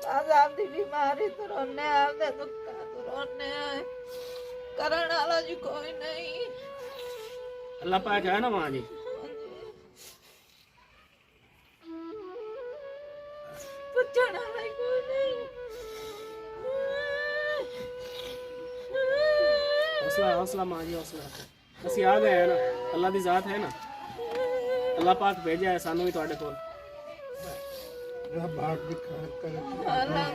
आजाद दी बीमारी तो रोने आपदे दुखा तो रोने करण वाला जी कोई नहीं। अल्लाह पाक है ना माँ जी। पुछण वाला कोई नहीं। हौसला हौसला माँ जी हौसला ਅਸੀਂ ਆ ਗਏ ना अल्लाह दी जात है ना अल्लाह पाक भेजा है सानू ही ਤੁਹਾਡੇ ਕੋਲ। रब हाथ दिखा कर अल्लाह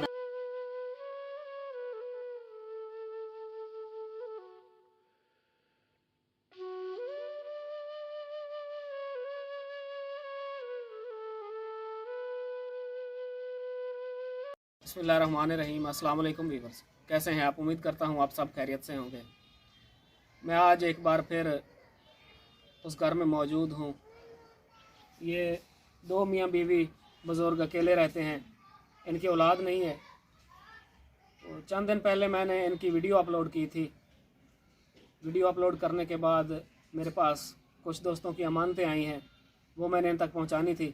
बिस्मिल्लाहिर्रहमानिर्रहीम। अस्सलाम वालेकुम व्यूअर्स, कैसे हैं आप? उम्मीद करता हूँ आप सब खैरियत से होंगे। मैं आज एक बार फिर उस घर में मौजूद हूँ। ये दो मियाँ बीवी बुज़ुर्ग अकेले रहते हैं, इनकी औलाद नहीं है। तो चंद दिन पहले मैंने इनकी वीडियो अपलोड की थी। वीडियो अपलोड करने के बाद मेरे पास कुछ दोस्तों की अमानतें आई हैं, वो मैंने इन तक पहुँचानी थी।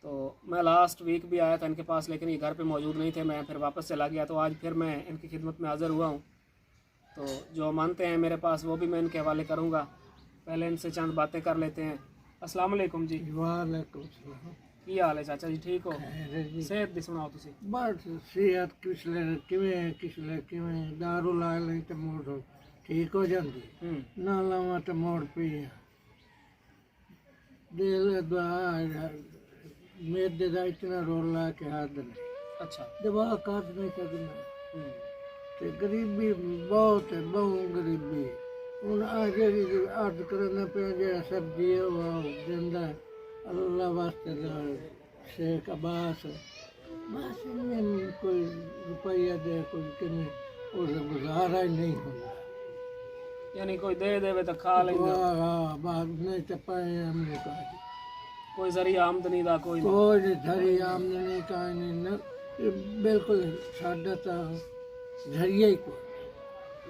तो मैं लास्ट वीक भी आया था इनके पास, लेकिन ये घर पे मौजूद नहीं थे। मैं फिर वापस चला गया, तो आज फिर मैं इनकी खिदमत में हाज़िर हुआ हूँ। तो जो मानते हैं मेरे पास वो भी मैं इनके हवाले करूँगा। पहले इनसे चंद बातें कर लेते हैं। अस्सलाम वालेकुम जी। वालेकुम सलाम। की हाल है चाचा जी? ठीक हो? खैर जी। सेहत दी सुनाओ तुसी। बस सेहत किसले किवें दारू ला लई ते मोड़ ठीक हो जाती, ना लावा तो मोड़ पी दिल दवा मेरे दा इतना रोला के हाथ नहीं अच्छा। दवा कर नहीं सकना। ते गरीबी बहुत है, बहुत गरीबी। हूँ आज अर्ज करना पे जो सब्जी है वो देंदा अल्लाह वास्ते शेख अब्बास बस इनमें कोई रुपया दे कोई किमें उसे गुजारा ही नहीं होता। यानी कोई दे देवे तो खा लेंगे, हाँ बात नहीं तो पाए हमने कहा कोई जरिया आमदनी दा कोई नहीं। कोई धरी आमदनी का नहीं न बिल्कुल साढ़ा तो जरिया ही कोई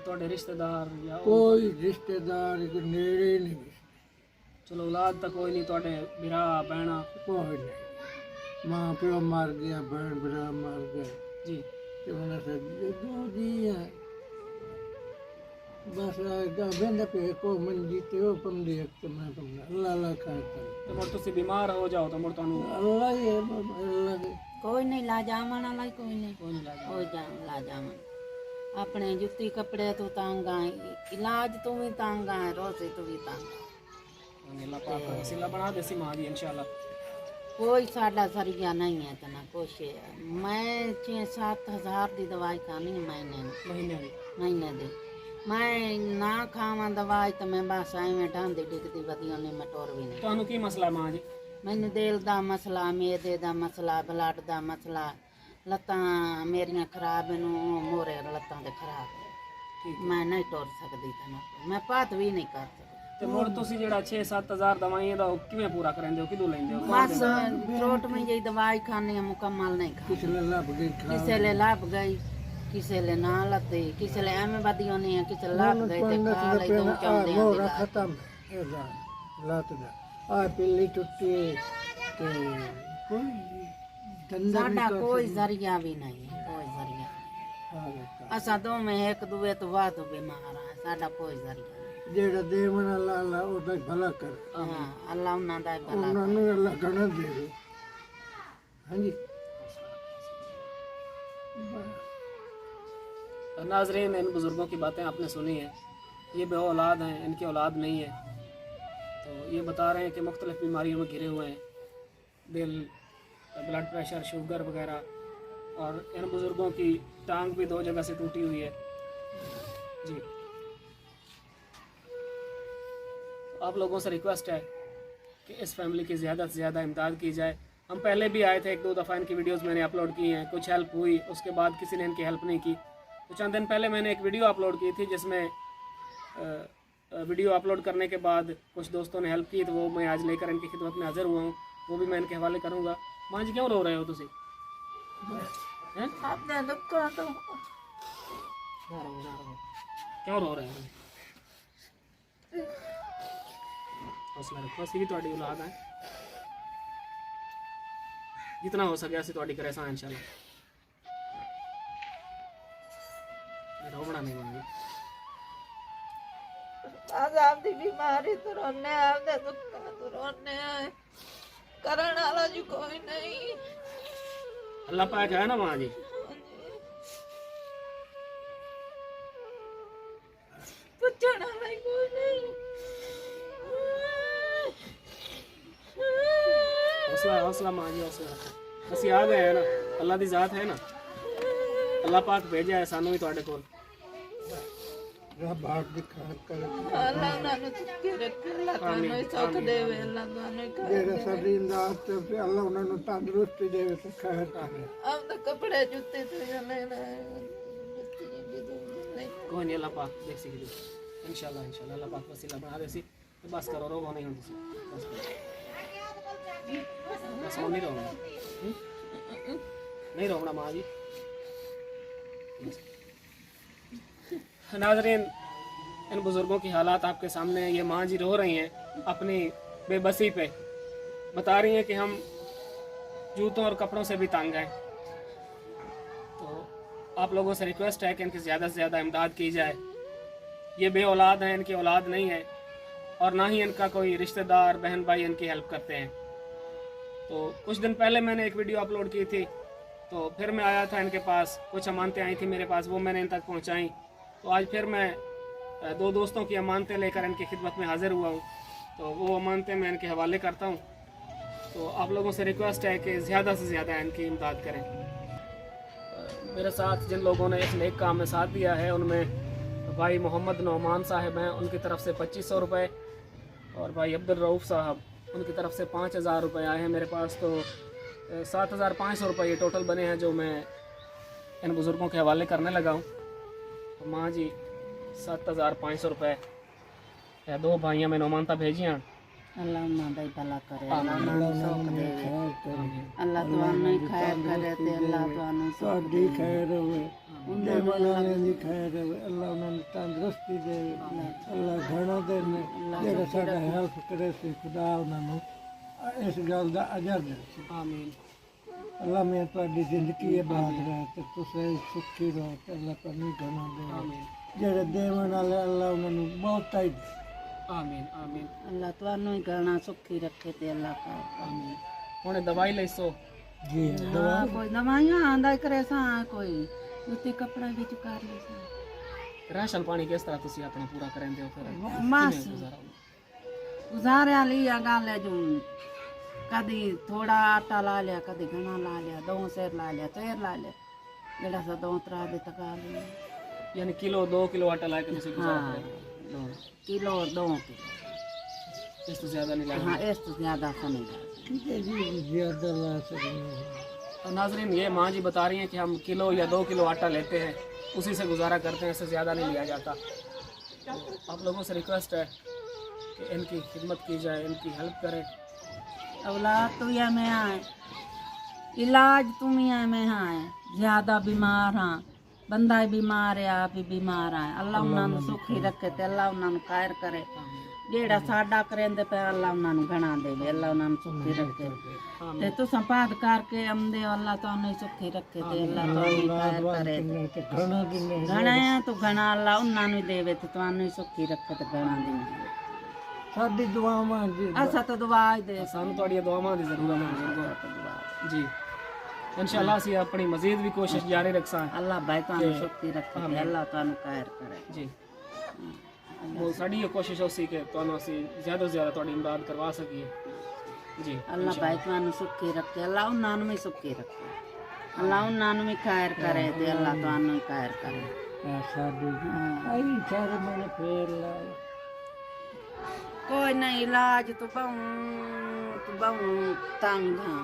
ਤੁਹਾਡੇ ਰਿਸ਼ਤੇਦਾਰ ਜਾਂ कोई रिश्तेदार के नेड़े ही नहीं ਚਲੋ ਔਲਾਦ ਤਾਂ ਕੋਈ ਨਹੀਂ, ਤੁਹਾਡੇ ਭਰਾ ਭੈਣਾ? कोई नहीं। माँ प्यो मर गया, बहन भरा मर गए, जी तो उन्हें से दो जी है बस बंदा पे को मन जीते हो पम देख तो मैं तुमने अल्लाह अल्लाह खाता ਤੇ ਮੁੜ ਤੁਸੀਂ ਬਿਮਾਰ ਹੋ ਜਾਓ ਤਾਂ ਮੁੜ ਤੁਹਾਨੂੰ अल्लाह ये अल्लाह के कोई नहीं ला जावन वाला कोई नहीं। ਕੋਈ ਨਹੀਂ ਲੱਗਦਾ। हो जा ला जावन अपने जुत्ती कपड़े तू तंग आए, इलाज तू भी तंग आए, रोटी तू भी तंग आए। अल्लाह पाक का वसीला बना देसी माँ जी इंशाल्लाह। कोई साडा सरिया नहीं है तना कुछ है। मैं 6-7 हज़ार की दवाई खानी है महीने में महीने दी। मैं ना खावा दवाई तो मैं बस एवें ढांदी डिगदी वधिया नहीं, मैं टुर भी नहीं। ਤੁਹਾਨੂੰ ਕੀ ਮਸਲਾ ਹੈ ਮਾਂ ਜੀ? मैनू दिल का मसला, मेदे का मसला, ब्लड का मसला, लत्तां मेरियां खराब नू मोरे लत्तां दे खराब है। ठीक मैं नहीं टुर सकती तना, मैं भत भी नहीं कर सकती। ਤੇ ਮੁੜ ਤੁਸੀਂ ਜਿਹੜਾ 6-7 ਹਜ਼ਾਰ ਦਵਾਈਆਂ ਦਾ ਉਹ ਕਿਵੇਂ ਪੂਰਾ ਕਰਾਂਦੇ ਹੋ? ਕਿਦੋਂ ਲੈਂਦੇ ਹੋ? बस थ्रोट में जी दवाई खानी है, मुकम्मल नहीं खा। किसने लब गई खा किसे ले लभ गई, किसे ले ना लती, किसे ले एवं बदी होनी है, किसे लभ गई ते खा ले तो चाहते हैं मोरा दिला। खत्म है लात दा आ पिल्ली टुट्टी ते कोई धंधा साडा कोई जरिया भी नहीं है, कोई जरिया नहीं। असा दो में एक दुए तो वाद बीमार है, साडा कोई जरिया नहीं। जेड़ा देवन अल्लाह अल्लाह ओदा भला कर, हाँ अल्लाह उन्हां दा ही भला उन्होंने अल्लाह घना दे दे। हाँ जी नाजरीन, इन बुज़ुर्गों की बातें आपने सुनी है। ये बे औलाद हैं, इनकी औलाद नहीं है। तो ये बता रहे हैं कि मुख्तलिफ़ बीमारियों में घिरे हुए हैं, दिल, ब्लड प्रेशर, शुगर वगैरह। और इन बुज़ुर्गों की टांग भी 2 जगह से टूटी हुई है। जी, आप लोगों से रिक्वेस्ट है कि इस फैमिली की ज़्यादा से ज़्यादा इमदाद की जाए। हम पहले भी आए थे, 1-2 दफ़ा इनकी वीडियोस मैंने अपलोड की हैं, कुछ हेल्प हुई, उसके बाद किसी ने इनकी हेल्प नहीं की। तो चंद दिन पहले मैंने एक वीडियो अपलोड की थी, जिसमें वीडियो अपलोड करने के बाद कुछ दोस्तों ने हेल्प की, तो वो मैं आज लेकर इनकी खिदमत में हाज़िर हुआ हूँ। वो भी मैं इनके हवाले करूँगा। माँ जी क्यों रो रहे हो तुसी? हैं? अपने दुखा तो क्यों रो रहे हो? हौसला रखो, असी भी तुहाडी औलाद है, जितना हो सके असी तुहाडी करे सां इंशाल्लाह। रोना नहीं मां जी। आज आपकी बीमारी तो रोने आपने दुख तो रोने आए करण वाला जी कोई नहीं। अल्लाह पाक है ना मां जी। पूछने वाला ही कोई नहीं। हौसला हौसला मां जी हौसला। ਅਸੀਂ ਆ ਗਏ हैं ना, अल्लाह दी जात है ना, अल्लाह पाक भेजा है सानू भी ਤੁਹਾਡੇ ਕੋਲ। रब हाथ दिखा कर अल्लाह नानु सुखी रखे अल्लाह तानु सुख देवे अल्लाह तानु जेड़ा साडी इमदाद ते फिर अल्लाह उन्हां नु तंदुरुस्ती देवे ते खैर करे। अब तो कपड़े जूते तो लेना कोई नहीं, अल्लाह पाक देख सी इंशाल्लाह इंशाल्लाह अल्लाह पाक वसीला बना देसी। बस करो, रो नहीं होती सी बस बस और नहीं रोना, नहीं रोना माँ जी। नाज़रीन, इन बुज़ुर्गों की हालात आपके सामने हैं। ये माँ जी रो रही हैं अपनी बेबसी पे, बता रही हैं कि हम जूतों और कपड़ों से भी तंग हैं। तो आप लोगों से रिक्वेस्ट है कि इनकी ज़्यादा से ज़्यादा इमदाद की जाए। ये बे औलाद हैं, इनकी औलाद नहीं है और ना ही इनका कोई रिश्तेदार बहन भाई इनकी हेल्प करते हैं। तो कुछ दिन पहले मैंने एक वीडियो अपलोड की थी, तो फिर मैं आया था इनके पास, कुछ अमानतें आई थी मेरे पास, वो मैंने इन तक पहुंचाई। तो आज फिर मैं दो दोस्तों की अमानतें लेकर इनकी खिदमत में हाज़िर हुआ हूँ। तो वो अमानतें मैं इनके हवाले करता हूँ। तो आप लोगों से रिक्वेस्ट है कि ज़्यादा से ज़्यादा इनकी इमदाद करें। मेरे साथ जिन लोगों ने इस नेक काम में साथ दिया है उनमें भाई मोहम्मद नौमान साहब हैं, उनकी तरफ से 2500 रुपये, और भाई अब्दुल रऊफ़ साहब उनकी तरफ से 5000 रुपये आए हैं मेरे पास। तो 7500 रुपये ये टोटल बने हैं जो मैं इन बुज़ुर्गों के हवाले करने लगा हूँ। तो माँ जी 7500 रुपये या दो भाइयाँ मैंने मानता भेजियाँ। अल्लाह उन्हां दा ही भला करे, अल्लाह उन्हां नूं सुख देवे, अल्लाह तुहानू ही खैर करे ते अल्लाह तुहानू सुख साडी खैर होवे, उंदे वाले दी खैर होवे, अल्लाह उन्हां नूं तंदुरुस्ती देवे, अल्लाह घणा देवे। जेड़ा साडा हेल्प करे सी खुदा उन्हां नूं इस गल दा अजर दे। आमीन। अल्लाह मैं तुहाडी जिंदगी आबाद रहे ते तुसीं सुखी रहो ते अल्लाह तुहानू घणा देवे। आमीन जेड़े देवन वाले अल्लाह उन्हां नूं बहुत ही दे। आमीन आमीन अल्लाह तुहानू ही घणा सुखी रखे ते अल्लाह का आमीन। हुणे दवाई ले सो जी हाँ, कोई दवाइयां आंदा करे सा, कोई जुत्ती कपड़ा भी चुका ले सा। राशन पानी किस तरह तुसी अपना पूरा करेंदे हो फिर? बस किवें गुजारा होंदा? गुजारे लिया गल है जो कदी थोड़ा आटा ला लिया, कदी घना ला लिया, दो सेर ला लिया, चेर ला लिया, जेड़ा सा दो त्रा दे तका लिया। यानी किलो 2 किलो आटा ला के तुसी गुजारा हाँ, करेंदे 2 किलो 2 किलो। हो? इस तो ज़्यादा नहीं लगता। हाँ, इस तो ज्यादा सा नहीं लगता। ठीक है जी, ज्यादा ला सकते तो नाजरीन, ये माँ जी बता रही हैं कि हम किलो या 2 किलो आटा लेते हैं, उसी से गुजारा करते हैं, इससे ज़्यादा नहीं लिया जाता। तो आप लोगों से रिक्वेस्ट है कि इनकी खिदमत की जाए, इनकी हेल्प करें। औलाद तो या में आए, इलाज तुम या में आए, ज्यादा बीमार हाँ, बंदा ही बीमार है, आप ही बीमार हैं। अल्लाह उन्होंने सुखी रखे ते अल्लाह उन्होंने खैर करे। जेड़ा साडा करेंदे पे अल्लाह उन्होंने घना देवे, अल्लाह उन्होंने सुखी रखे ते तुसां पाद करके आमदे अल्लाह तुहानू सुखी रखे ते अल्लाह तुहानू खैर करे। घना दिन घना है तो घना अल्लाह उन्होंने देवे ते तुहानू सुखी रखे ते घना देवे। साडी दुआवां जी असा तो दुआ ही दे सानू तुहाडियां दुआवां दी ज़रूरत है बुजुर्गो जी। इंशाअल्लाह असीं अपनी मज़ीद भी कोशिश जारी रखसां अल्लाह भाई तुहानू सुखी रखे ते अल्लाह तुहानू खैर करे जी। वो साड़ी ये कोशिश होसी कि तुहानू असीं ज़्यादा से ज़्यादा तुहाडी इमदाद करवा सकीए जी। अल्लाह भाई तुहानू सुखी रखे, अल्लाह उन्होंने भी सुखी रखे, अल्लाह उन्होंने भी खैर करे ते अल्लाह तुहानू खैर करे। साडी आई सारे मैंने फेर लाए कोई नहीं, इलाज तो बहुत तंग हाँ।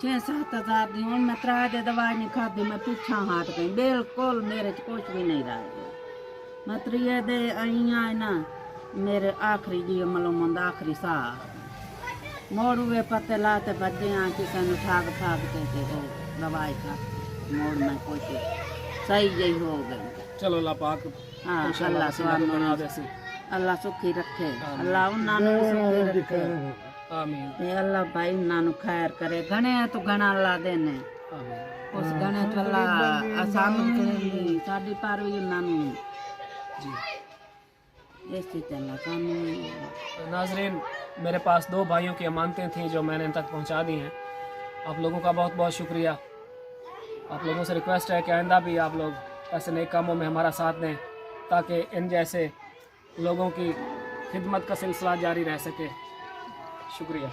6-7 हज़ार दी हूँ मैं 3 दे दवाई नहीं खाधी, मैं पिछा हट गई, बिल्कुल मेरे च कुछ भी नहीं रह गया। मैं 3 दे आई ना, मेरे आखिरी जी मतलब आखिरी साह मोड़ हुए पत्ते लाते बजे हाँ, किसी ने ठाक के दवाई खा मोड़ में कुछ सही जही हो गई। चलो अल्लाह पाक हाँ, इंशाअल्लाह अल्लाह बना दे सी। अल्लाह सुखी रखे, अल्लाह उन्होंने भी सुखी रखे आमीन ते अल्लाह भाई उन्होंने खैर करे। घने तो घना अल्लाह देने, आमीन। उस गणे थल्ला आसामन करेंगे साड़ी पार भी नानू जी ऐसे चला कानून। नाजरीन, मेरे पास 2 भाइयों की अमानतें थीं जो मैंने इन तक पहुंचा दी हैं। आप लोगों का बहुत बहुत शुक्रिया। आप लोगों से रिक्वेस्ट है कि आइंदा भी आप लोग ऐसे नए कामों में हमारा साथ दें ताकि इन जैसे लोगों की खिदमत का सिलसिला जारी रह सके। शुक्रिया।